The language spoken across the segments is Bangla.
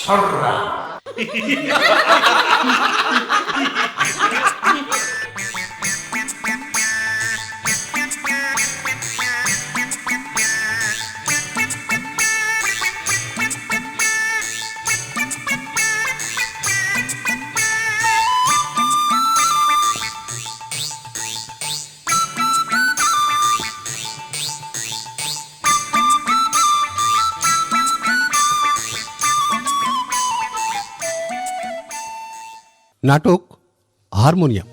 ছররা। নাটক হারমোনিয়াম।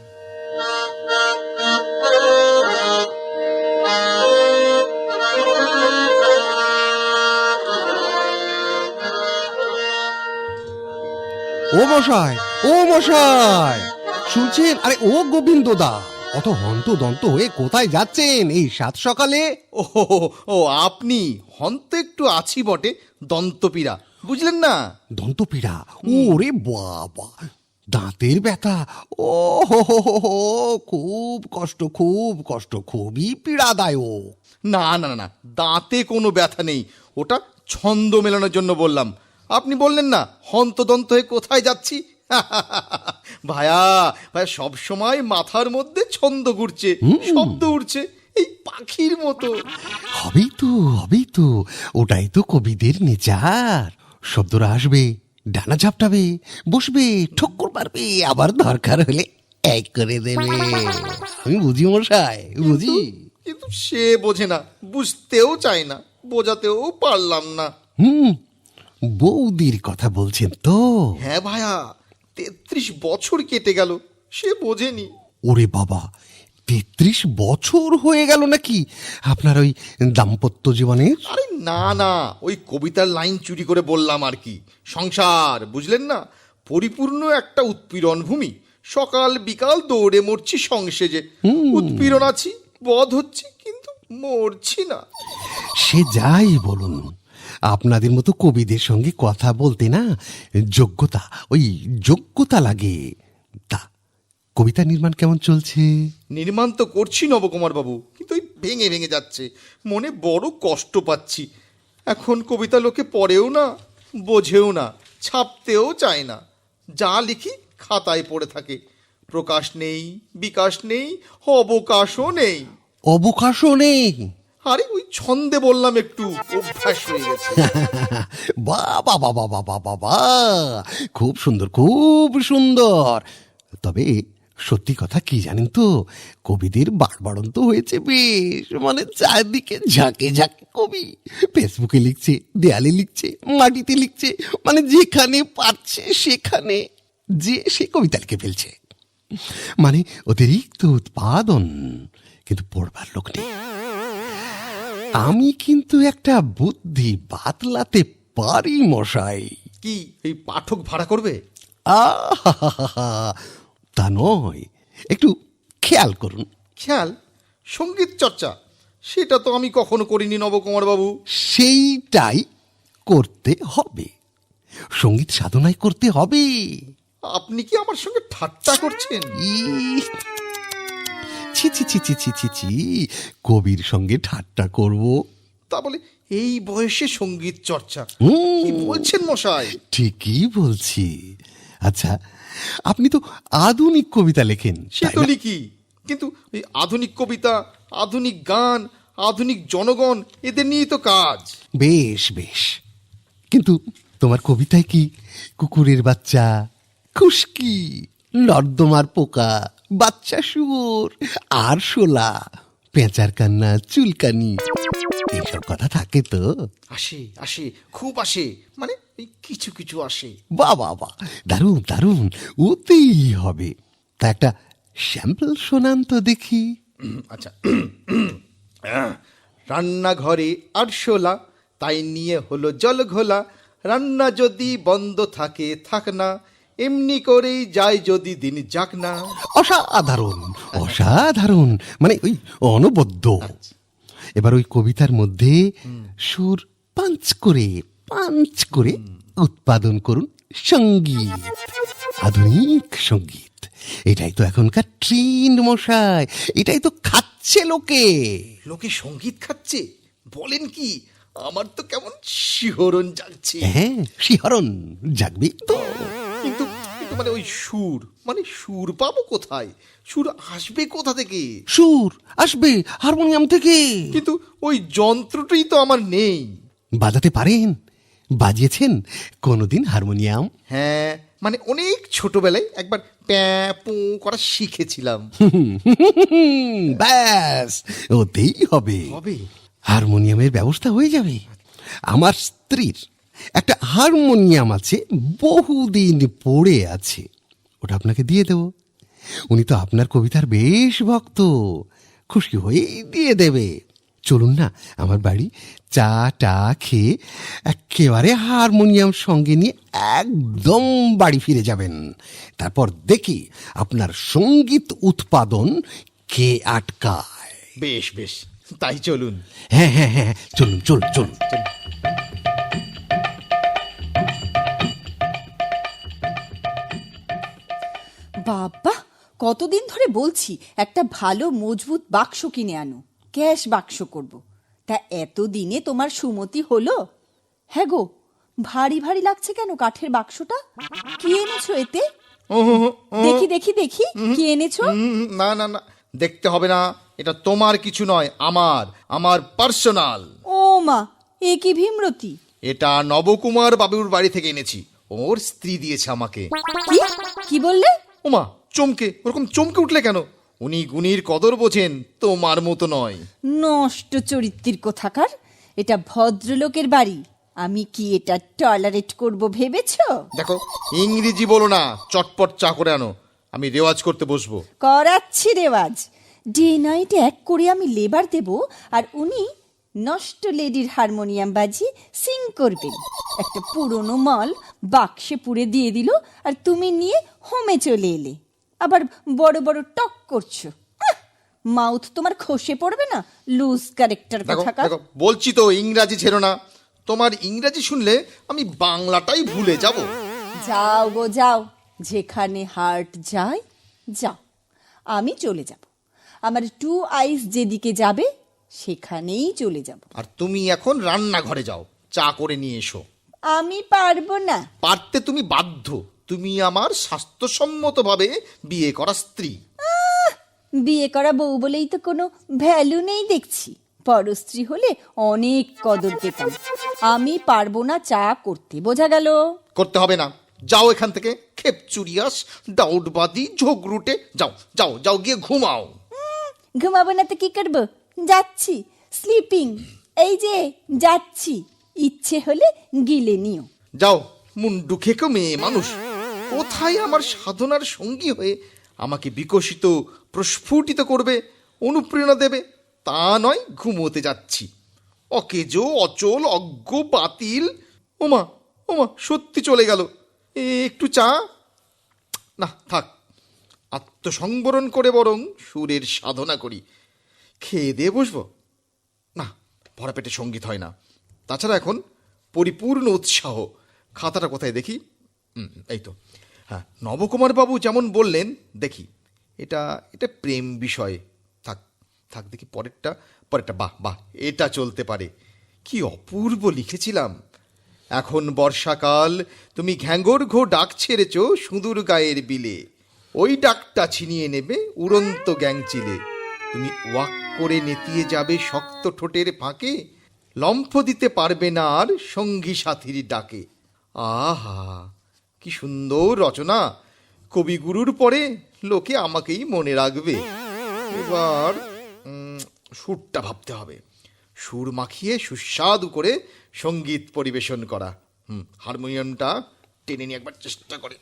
ও মশাই, ও মশাই, শুনছেন? আরে ও গোবিন্দ দা, অত হন্ত দন্ত হয়ে কোথায় যাচ্ছেন এই সাত সকালে? ও ও আপনি হন্ত একটু আছি বটে, দন্তপীড়া বুঝলেন না? দন্তপীড়া? ওরে বাবা, দাঁতের ব্যথা। ও হো হো হো হো, খুব কষ্ট, খুব কষ্ট, খুবই পীড়াদায়ক। না না না না, দাঁতে কোনো ব্যথা নেই, ওটা ছন্দ মেলানোর জন্য বললাম। আপনি বললেন না হন্তদন্ত হয়ে কোথায় যাচ্ছি। ভায়া ভায়া সব সময় মাথার মধ্যে ছন্দ ঘুরছে, শব্দ উঠছে এই পাখির মতো। হবেই তো, হবেই তো, ওটাই তো কবিদের নেচার। শব্দরা আসবে, ডানা ঝাপটাবে, বসবে, ঠক্কর মারবে, আবার দরকার হলে এক করে দেবে। আমি বুঝি মশাই, বুঝি। কিন্তু সে বোঝে না, বুঝতেও চায় না, বোঝাতেও পারলাম না। বৌদির কথা বলছেন তো? হ্যাঁ ভায়া, 33 বছর কেটে গেল, সে বোঝেনি। ওরে বাবা, 33 বছর হয়ে গেল নাকি আপনার ওই দাম্পত্য জীবনে? আরে না না, ওই কবিতার লাইন চুরি করে বললাম আর কি। সংসার বুঝলেন না, পরিপূর্ণ একটা উৎপীড়ন ভূমি। সকাল বিকাল দৌড়ে মরছি সংসেজে। উৎপীড়ন আছি, বধ হচ্ছি, কিন্তু মরছি না। সে যাই বলুন, আপনাদের মতো কবিদের সঙ্গে কথা বলতে না যোগ্যতা, ওই যোগ্যতা লাগে। তা কবিতা নির্মাণ কেমন চলছে? নির্মাণ তো করছি নবকুমার বাবু, কিন্তু ওই ভেঙে ভেঙে যাচ্ছে, মনে বড় কষ্ট পাচ্ছি। এখন কবিতা লোকে পড়েও না, বোঝেও না, ছাপতেও চায় না। যা লিখি খাতায় পড়ে থাকে, প্রকাশ নেই, বিকাশ নেই, অবকাশও নেই। অবকাশও নেই? আরে ওই ছন্দে বললাম, একটু অভ্যাস হয়ে গেছে। বাবা বাবা বাবা বাবা, খুব সুন্দর, খুব সুন্দর। তবে সত্যি কথা কি জানেন তো, কবিদের বাড়বাড়ন্ত হয়েছে বেশ। মানে চারদিকে ঝাঁকে ঝাঁকে কবি, ফেসবুকে লিখছে, দেয়ালে লিখছে, মাটিতে লিখছে, মানে যেখানে পারছে সেখানে যে সে কবিতা লিখে ফেলছে। মানে অতিরিক্ত উৎপাদন, কিন্তু পড়বার লোক নেই। আমি কিন্তু একটা বুদ্ধি বাতলাতে পারি মশাই। কি এই পাঠক ভাড়া করবে? আহা, তা নয়, একটু খেয়াল করুন। খেয়াল? সঙ্গীত চর্চা? সেটা তো আমি কখনো করিনি নবকুমার বাবু। সেইটাই করতে হবে, সঙ্গীত সাধনায় করতে হবে। আপনি কি আমার সঙ্গে ঠাট্টা করছেন? ইস, ছি ছি ছি ছি ছি ছি ছি, কবির সঙ্গে ঠাট্টা করব? তা বলে এই বয়সে সঙ্গীত চর্চা? কি বলছেন মশাই? ঠিকই বলছি। আচ্ছা, আপনি তো আধুনিক কবিতা লেখেন, সে তাই তো না? লিখি, কিন্তু এই আধুনিক কবিতা, আধুনিক গান, আধুনিক জনগণ, এদের নিয়েই তো কাজ। বেশ বেশ, কিন্তু তোমার কবিতায় কি কুকুরের বাচ্চা, খুশকি, নর্দমার পোকা, বাচ্চা শুয়োর, আরশোলা, পেঁচার কান্না, চুলকানি, এইসব কথা থাকে তো? আসে আসে, খুব আসে, মানে এই কিছু কিছু আসে। বাহ বাহ বাহ, দারুণ দারুণ, ওতেই হবে। তা একটা স্যাম্পল শোনান তো দেখি। আচ্ছা, রান্নাঘরে আরশোলা, তাই নিয়ে হলো জল ঘোলা। রান্না যদি বন্ধ থাকে থাক না, এমনি করেই যায় যদি দিন যাক না। অসাধারণ, অসাধারণ, মানে ওই অনবদ্য। এবার ওই কবিতার মধ্যে সুর পাঞ্চ করে উৎপাদন করুন সঙ্গীত, আধুনিক সঙ্গীত। এটাই তো এখনকার ট্রেন্ড মশাই, এটাই তো খাচ্ছে লোকে। লোকে সঙ্গীত খাচ্ছে? বলেন কি? আমার তো কেমন শিহরণ জাগছে। হ্যাঁ, শিহরণ জাগবি তো। কিন্তু কিন্তু মানে ওই সুর, মানে সুর পাবো কোথায়? সুর আসবে কোথা থেকে? সুর আসবে হারমোনিয়াম থেকে। কিন্তু ওই যন্ত্রটাই তো আমার নেই। বাজাতে পারেন? বাজিয়েছেন কোনোদিন হারমোনিয়াম? হ্যাঁ, মানে অনেক ছোটবেলায় একবার প্যাঁ পু করা শিখেছিলাম। ব্যাস, ওতেই হবে। হবে? হারমোনিয়ামের ব্যবস্থা হয়ে যাবে। আমার স্ত্রীর একটা হারমোনিয়াম আছে, বহুদিন পড়ে আছে, ওটা আপনাকে দিয়ে দেব। উনি তো আপনার কবিতার বেশ ভক্ত, খুশি হয়েই দিয়ে দেবে। চলুন না আমার বাড়ি, চা টা খেয়ে একেবারে হারমোনিয়াম সঙ্গে নিয়ে একদম বাড়ি ফিরে যাবেন। তারপর দেখি আপনার সঙ্গীত উৎপাদন কে আটকায়। বেশ বেশ, তাই চলুন। হ্যাঁ হ্যাঁ হ্যাঁ, চলুন চলুন চলুন। বাবা, কতদিন ধরে বলছি একটা ভালো মজবুত বাক্স কিনে আনো, ক্যাশ বাক্স করব। তা এতদিনে তোমার সুমতি হলো? হ্যাঁ গো, ভারী ভারী লাগছে কেন কাঠের বাক্সটা? কি এনেছো এতে? দেখি দেখি দেখি, কি এনেছো? না না না, দেখতে হবে না, এটা তোমার কিছু নয়, আমার আমার পার্সোনাল। ও মা, এ কি ভীমরতি! এটা নবকুমার বাবুর বাড়ি থেকে এনেছি, ওর স্ত্রী দিয়েছে আমাকে। কি কি বললে? ওমা, চমকে ওরকম চমকে উঠলে কেন? উনি গুণীর কদর বোঝেন, তোমার মতো নয়। নষ্ট চরিত্রের কোথাকার! এটা ভদ্রলোকের বাড়ি, আমি কি এটা টলারেট করব ভেবেছো? দেখো, ইংরেজি বলো না, চটপট চা করে আনো, আমি রেওয়াজ করতে বসবো। করাচ্ছি রেওয়াজ। ডে নাইট এক করে আমি লেবার দেব, আর উনি নষ্ট লেডির হারমোনিয়াম বাজিয়ে সিং করবেন। একটা পুরনো মাল বাক্সে পুরে দিয়ে দিল, আর তুমি নিয়ে হোমে চলে এলে। আবার বড় বড় টক করছো। মাউথ তোমার খসে পড়বে না? লুজ ক্যারেক্টার দেখো কোথাকার! দেখো, বলছি তো ইংরাজি ছেড়ো না। তোমার ইংরাজি শুনলে আমি বাংলাটাই ভুলে যাব। যাও গো যাও, যেখানে হার্ট যায় যাও, আমি চলে যাব। আমার টু আইস যেদিকে যাবে সেখানেই চলে যাব। আর তুমি এখন রান্নাঘরে যাও, চা করে নিয়ে এসো। আমি পারবো না। পারতে তুমি বাধ্য, তুমি আমার স্বাস্থ্যসম্মতভাবে বিয়ে করা স্ত্রী। বিয়ে করা বউ বলেই তো কোনো ভ্যালু নেই দেখছি। পরস্ত্রী হলে অনেক কদর পেতাম। আমি পারবো না চা করতে, বোঝা গেল? করতে হবে না, যাও এখান থেকে, খেপচুরিয়াস, ডাউটবাদী, ঝগড়ুটে, যাও যাও যাও, গিয়ে ঘুমাও। ঘুমাবো না তো কি করবো? যাচ্ছি, স্লিপিং। এই যে যাচ্ছি, ইচ্ছে হলে গিলে নিও। যাও, মুন্ডু খেকো মেয়ে মানুষ, কোথায় আমার সাধনার সঙ্গী হয়ে আমাকে বিকশিত প্রস্ফুটিত করবে, অনুপ্রেরণা দেবে, তা নয়, ঘুমোতে যাচ্ছি। অকেজো, অচল, অজ্ঞ, বাতিল। ওমা ওমা, সত্যি চলে গেল। একটু চা? না থাক, আত্মসংবরণ করে বরং সুরের সাধনা করি। খেয়ে দিয়ে বসবো না, ভরা পেটে সঙ্গীত হয় না। তাছাড়া এখন পরিপূর্ণ উৎসাহ। খাতাটা কোথায় দেখি? এই তো, হ্যাঁ, নবকুমার বাবু যেমন বললেন, দেখি, এটা এটা প্রেম বিষয়। থাক থাক, দেখি পরেরটা, পরেরটা, বাহ বাহ, এটা চলতে পারে। কি অপূর্ব লিখেছিলাম। এখন বর্ষাকাল, তুমি ঘ্যাঙ্গর ঘো ডাক ছেড়েছ সুদূর গায়ের বিলে, ওই ডাকটা ছিনিয়ে নেবে উড়ন্ত গ্যাংচিলে। তুমি ওয়াক করে নেতিয়ে যাবে শক্ত ঠোঁটের ফাঁকে, লম্ফ দিতে পারবে না আর সঙ্গী সাথীর ডাকে। আহা, কি সুন্দর রচনা! কবিগুরুর পরে লোকে আমাকেই মনে রাখবে। এবার সুরটা ভাবতে হবে, সুর মাখিয়ে সুস্বাদু করে সঙ্গীত পরিবেশন করা। হারমোনিয়ামটা টেনে নিয়ে একবার চেষ্টা করে।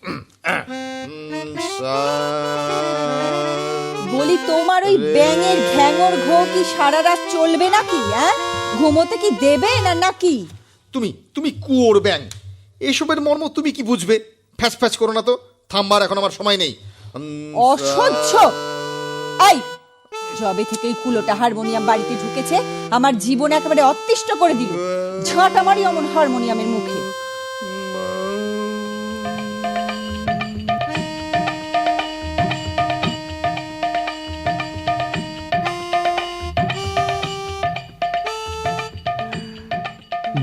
বলি, তোমার ওই ব্যাঙের ঘ্যাঙর ঘো কি সারা রাত চলবে নাকি? ঘুমোতে কি দেবে না নাকি? তুমি তুমি কুয়োর ব্যাং, এসবের মর্ম তুমি কি বুঝবে? ফ্যাস ফ্যাস করো না তো, থামবার এখন আমার সময় নেই। অসহ্য! এই, যবে থেকে ওই কুলোটা হারমোনিয়াম বাড়িতে ঢুকেছে, আমার জীবন একেবারে অতিষ্ঠ করে দিল। ঝাঁটা মারি অমন হারমোনিয়ামের মুখে।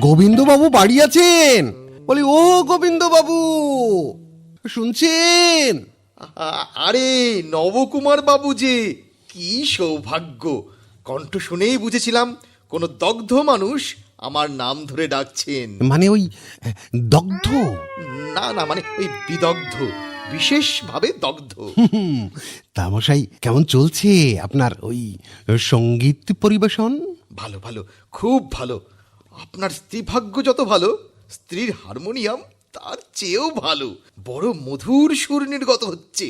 গোবিন্দবাবু বাড়ি আছেন? বলি, ও গোবিন্দবাবু, শুনছেন? আরে নবকুমার বাবু যে, কি সৌভাগ্য! কণ্ঠ শুনেই বুঝেছিলাম কোনো দগ্ধ মানুষ আমার নাম ধরে ডাকছেন। মানে ওই দগ্ধ? না না, মানে ওই বিদগ্ধ, বিশেষভাবে দগ্ধ। তা মশাই, কেমন চলছে আপনার ওই সঙ্গীত পরিবেশন? ভালো ভালো, খুব ভালো। আপনার স্ত্রী ভাগ্য যত ভালো, স্ত্রীর হারমোনিয়াম তার চেয়েও ভালো। বড় মধুর সুর নির্গত হচ্ছে।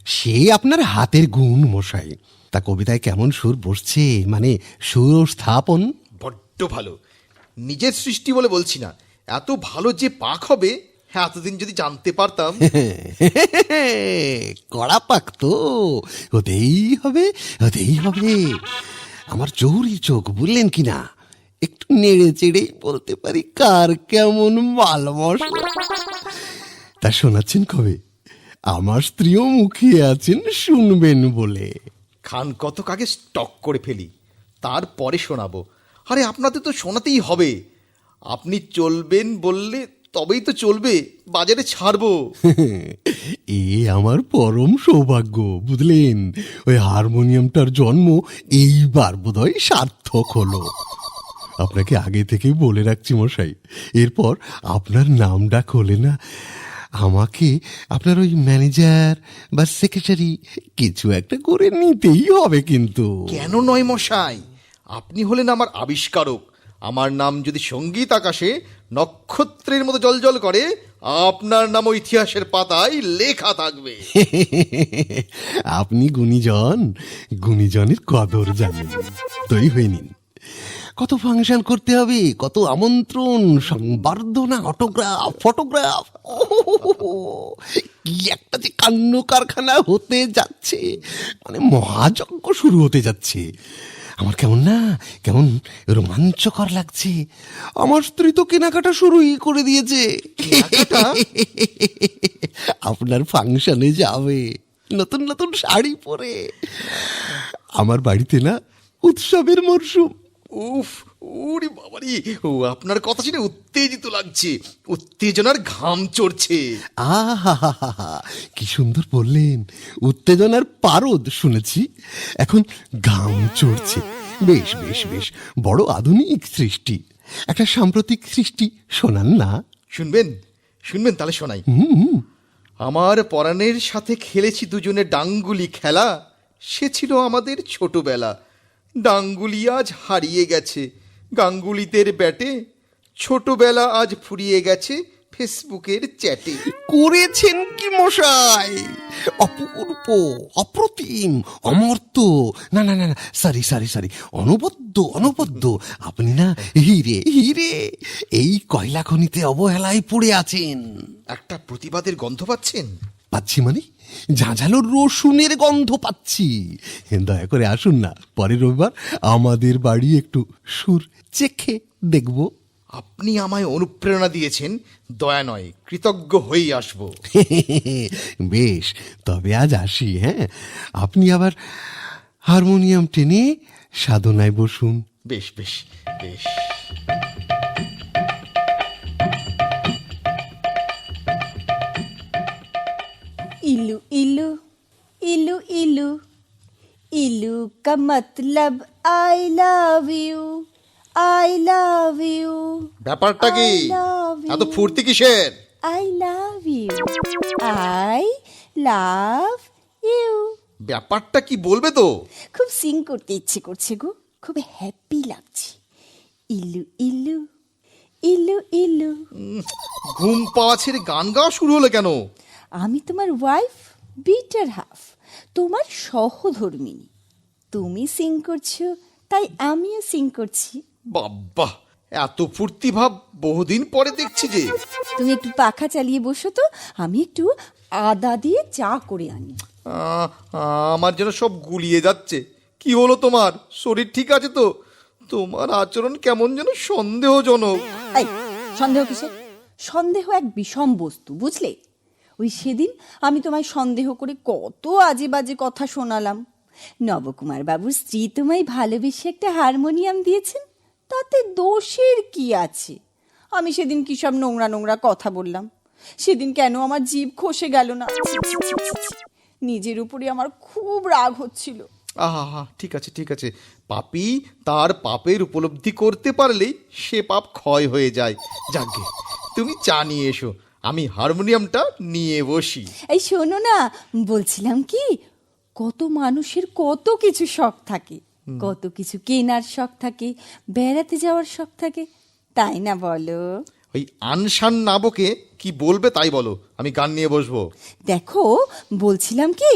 সে আপনার হাতের গুণ মশাই। তা কবিতায় কেমন সুর বসছে, মানে সুর ও স্থাপন? বড্ড ভালো। নিজের সৃষ্টি বলে বলছি না, এত ভালো যে পাক হবে, হ্যাঁ, এতদিন যদি জানতে পারতাম। কড়া পাক তো, হতেই হবে, হতেই হবে। আমার চৌরি চোখ, বললেন কি না? একটু নেড়ে চেড়েই বলতে পারি কার কেমন মাল মশলা। তা শোনাচ্ছেন কবে? আমার স্ত্রীও মুখিয়ে আছেন শুনবেন বলে। খান কতক আগে স্টক করে ফেলি, তারপরে শোনাবো। আরে আপনাদের তো শোনাতেই হবে। আপনি চলবেন বললে তবেই তো চলবে, বাজারে ছাড়বো। এ আমার পরম সৌভাগ্য, বুঝলেন? ওই হারমোনিয়ামটার জন্ম এইবার বোধহয় সার্থক হলো। আপনাকে আগে থেকেই বলে রাখছি মশাই, এরপর আপনার নাম ডাক হলে না, আমাকে আপনার ওই ম্যানেজার বা সেক্রেটারি কিছু একটা করে নিতেই হবে কিন্তু। কেন নয় মশাই, আপনি হলেন আমার আবিষ্কারক। আমার নাম যদি সঙ্গীত আকাশে নক্ষত্রের মতো জলজল করে, আপনার নামও ইতিহাসের পাতায় লেখা থাকবে। আপনি গুণীজন, গুণীজনের কদর জানেন। তৈরি হয়ে নিন। কত ফাংশন করতে হবে, কত আমন্ত্রণ, সংবর্ধনা, অটোগ্রাফ, ফটোগ্রাফ। কি একটা যে কাণ্ড কারখানা হতে যাচ্ছে, মানে মহাযজ্ঞ শুরু হতে যাচ্ছে। আমার কেমন রোমাঞ্চকর লাগছে। আমার স্ত্রী তো কেনাকাটা শুরুই করে দিয়েছে। আপনার ফাংশনে যাবে নতুন নতুন শাড়ি পরে। আমার বাড়িতে না উৎসবের মরশুম। উফ, ওরে বাবারি, ও আপনার কথা শুনে উত্তেজিত লাগছে, উত্তেজনার ঘাম চড়ছে। আহা, কি সুন্দর বললেন। উত্তেজনার পারদ শুনেছি, এখন ঘাম চড়ছে। বেশ বেশ বেশ, বড় আধুনিক সৃষ্টি। একটা সাম্প্রতিক সৃষ্টি শোনান না। শুনবেন শুনবেন, তাহলে শোনাই। আমার পরাণের সাথে খেলেছি দুজনে ডাঙ্গুলি খেলা, সে ছিল আমাদের ছোটবেলা। ডাঙ্গুলি আজ হারিয়ে গেছে গাঙ্গুলিদের ব্যাটে, ছোটবেলা আজ ফুরিয়ে গেছে ফেসবুকের চ্যাটে। করেছেন কি মশাই? অপূর্ব, অপ্রতিম, অমর্ত্য, না না না না, সরি সরি সরি, অনবদ্য। আপনি না হিরে হিরে, এই কয়লা খনিতে অবহেলায় পড়ে আছেন। একটা প্রতিবাদের গন্ধ পাচ্ছেন? পাচ্ছি মানে ঝাঁঝালোর রসুনের গন্ধ পাচ্ছি। দয়া করে আসুন না, পরের রবিবার আমাদের বাড়ি একটু সুর চেখে দেখব। আপনি আমায় অনুপ্রেরণা দিয়েছেন, দয়া নয় কৃতজ্ঞ হয়েই আসবো। বেশ, তবে আজ আসি। হ্যাঁ, আপনি আবার হারমোনিয়াম টেনে সাধনায় বসুন। বেশ বেশ বেশ। इलू इलू इलू इलू इलू का मतलब I love you, I love you. ব্যাপারটা কি? I love you. এত ফুর্তি কিসের? I love you, I love you। ব্যাপারটা কি বলবে তো? খুব সিং করতে ইচ্ছে করছে গো, খুব হ্যাপি লাগছে। ইলু ইলু ইলু ইলু। ঘুম পাওয়া ছেড়ে গান গাওয়া শুরু হলো কেন? আমি তোমার ওয়াইফ, বিটার হাফ, তোমার সহধর্মিনী। তুমি সিং করছো, তাই আমিও সিং করছি। বাবা, এত ফুর্তি ভাব বহুদিন পরে দেখছি যে। তুমি একটু পাখা চালিয়ে বসো তো, আমি একটু আদা দিয়ে চা করে আনি। আমার যেন সব গুলিয়ে যাচ্ছে। কি হলো তোমার? শরীর ঠিক আছে তো? তোমার আচরণ কেমন যেন সন্দেহজনক। এই, সন্দেহ কিসের? সন্দেহ এক বিষম বস্তু, বুঝলে? ওই সেদিন আমি তোমায় সন্দেহ করে কত আজে বাজে কথা শোনালাম। নবকুমার বাবুর স্ত্রী তোমায় ভালোবেসে একটা হারমোনিয়াম দিয়েছেন, তাতে দোষের কি আছে? আমি সেদিন কি সব নোংরা নোংরা কথা বললাম। সেদিন কেন আমার জিভ খসে গেল না। নিজের উপরে আমার খুব রাগ হচ্ছিল। আহা, ঠিক আছে ঠিক আছে, পাপী তার পাপের উপলব্ধি করতে পারলেই সে পাপ ক্ষয় হয়ে যায়। যাকগে, তুমি চা নিয়ে এসো, আমি হারমোনিয়ামটা নিয়ে বসি। এই শোনো না, বলছিলাম কি, কত মানুষের কত কিছু শখ থাকে, কত কিছু কেনার শখ থাকে, বেড়াতে যাওয়ার শখ থাকে, তাই না বলো? ওই আনশান নাবকে কি বলবে তাই বলো, আমি গান নিয়ে বসবো। দেখো, বলছিলাম কি,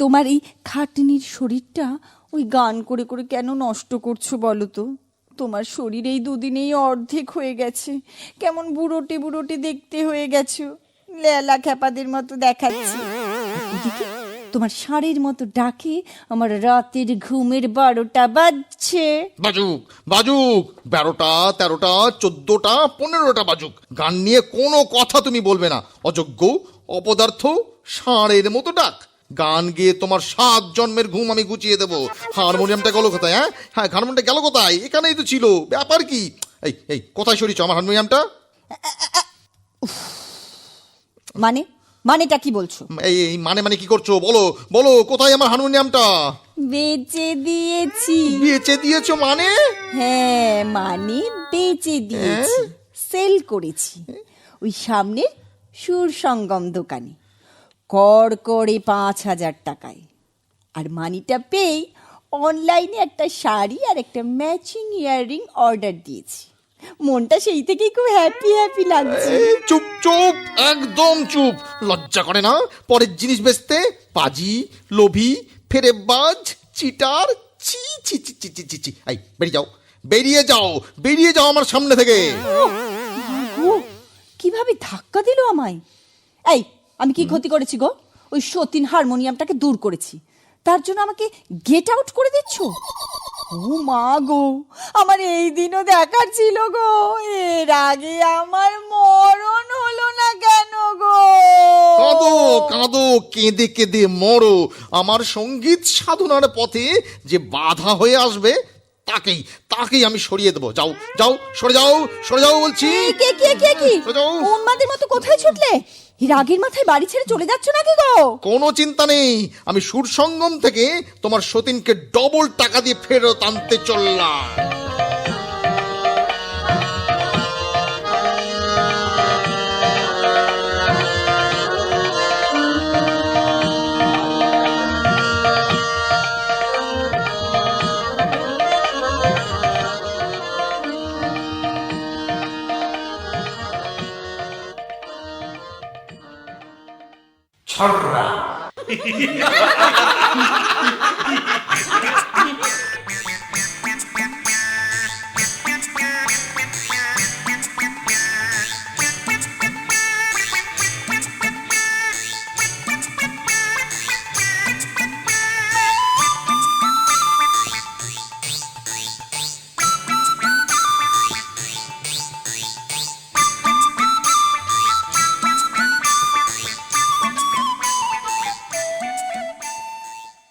তোমার এই খাটনির শরীরটা ওই গান করে করে কেন নষ্ট করছো বলো তো? তোমার শরীর এই দুদিনেই অর্ধেক হয়ে গেছে, কেমন বুড়োটে বুড়োটে দেখতে হয়ে গেছো, লেলা খ্যাপাদের মতো দেখাচ্ছে। এদিকে তোমার ষাঁড়ের মতো ডাকে আমার রাতের ঘুমের 12টা বাজছে। বাজুক বাজুক, 12টা 13টা 14টা 15টা বাজুক, গান নিয়ে কোনো কথা তুমি বলবে না। অযোগ্য, অপদার্থ, ষাঁড়ের মতো ডাক। গান গেয়ে তোমার 7 জন্মের ঘুম আমি গুছিয়ে দেবো। হারমোনিয়ামটা গেল কোথায়? হ্যাঁ, হারমোনিয়ামটা গেল কোথায়? এখানেই তো ছিল, ব্যাপার কি? এই কোথায় সরিয়েছ আমার হারমোনিয়ামটা? মানেটা কি বলছো? এই মানে কি করছো? বলো বলো, কোথায় আমার হারমোনিয়ামটা? বেচে দিয়েছি। বেচে দিয়েছো মানে? হ্যাঁ, মানে বেচে দিয়েছি, সেল করেছি ওই সামনের সুর সঙ্গম দোকানে করে 5,000 টাকায়। আর মানিটা পেয়ে অনলাইনে একটা শাড়ি আর একটা ম্যাচিং ইয়াররিং অর্ডার দিয়েছি। মনটা সেই থেকেই খুব হ্যাপি হ্যাপি লাগছে। চুপ চুপ, একদম চুপ। লজ্জা করে না পরের জিনিস বেচতে? পাজি, লোভী, ফেরেববাজ, চিটার, ছি ছি ছি ছি ছি ছি ছি। এই বেরিয়ে যাও, বেরিয়ে যাও, বেরিয়ে যাও আমার সামনে থেকে। ও কিভাবে ধাক্কা দিল আমায়! এই, আমি কি ক্ষতি করেছি গো? ওই সতীন হারমোনিয়ামটাকে দূর করেছি, তার জন্য আমাকে গেট আউট করে দিচ্ছ? ও মা গো, আমার এই দিনও দেখার ছিল গো, এর আগে আমার মরণ হলো না কেন গো? কাঁদো কাঁদো, কেঁদে কেঁদে মরো। আমার সঙ্গীত সাধনার পথে যে বাধা হয়ে আসবে তাকেই আমি সরিয়ে দেবো। যাও যাও, সরে যাও, সরে যাও বলছি। কি উন্মাদের মতো কোথায় ছুটলে? রাগের মাথায় বাড়ি ছেড়ে চলে যাচ্ছ নাকি গো? কোনো চিন্তা নেই, আমি সুর সঙ্গম থেকে তোমার সতীনকে ডবল টাকা দিয়ে ফেরত আনতে চললাম। ছড়া